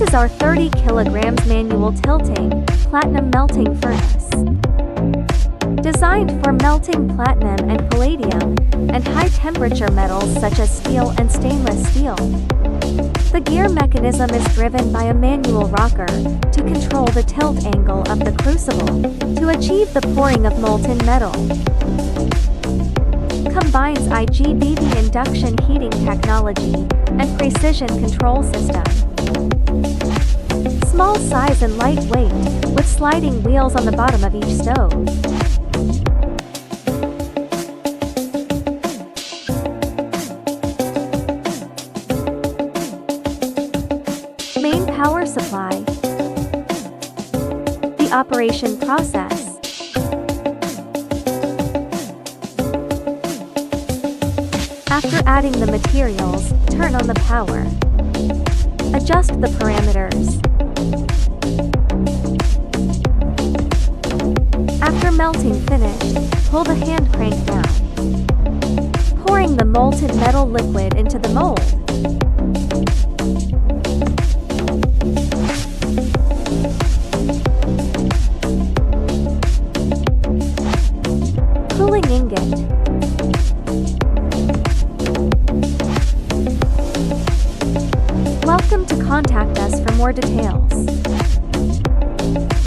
is our 30 kilograms manual tilting, platinum melting furnace. Designed for melting platinum and palladium, and high-temperature metals such as steel and stainless steel. The gear mechanism is driven by a manual rocker to control the tilt angle of the crucible to achieve the pouring of molten metal. Combines IGBT induction heating technology and precision control system. Small size and lightweight, with sliding wheels on the bottom of each stove. Main power supply. The operation process. After adding the materials, turn on the power. Adjust the parameters. After melting finished, pull the hand crank down. Pouring the molten metal liquid into the mold. Cooling ingot. Welcome to contact us for more details.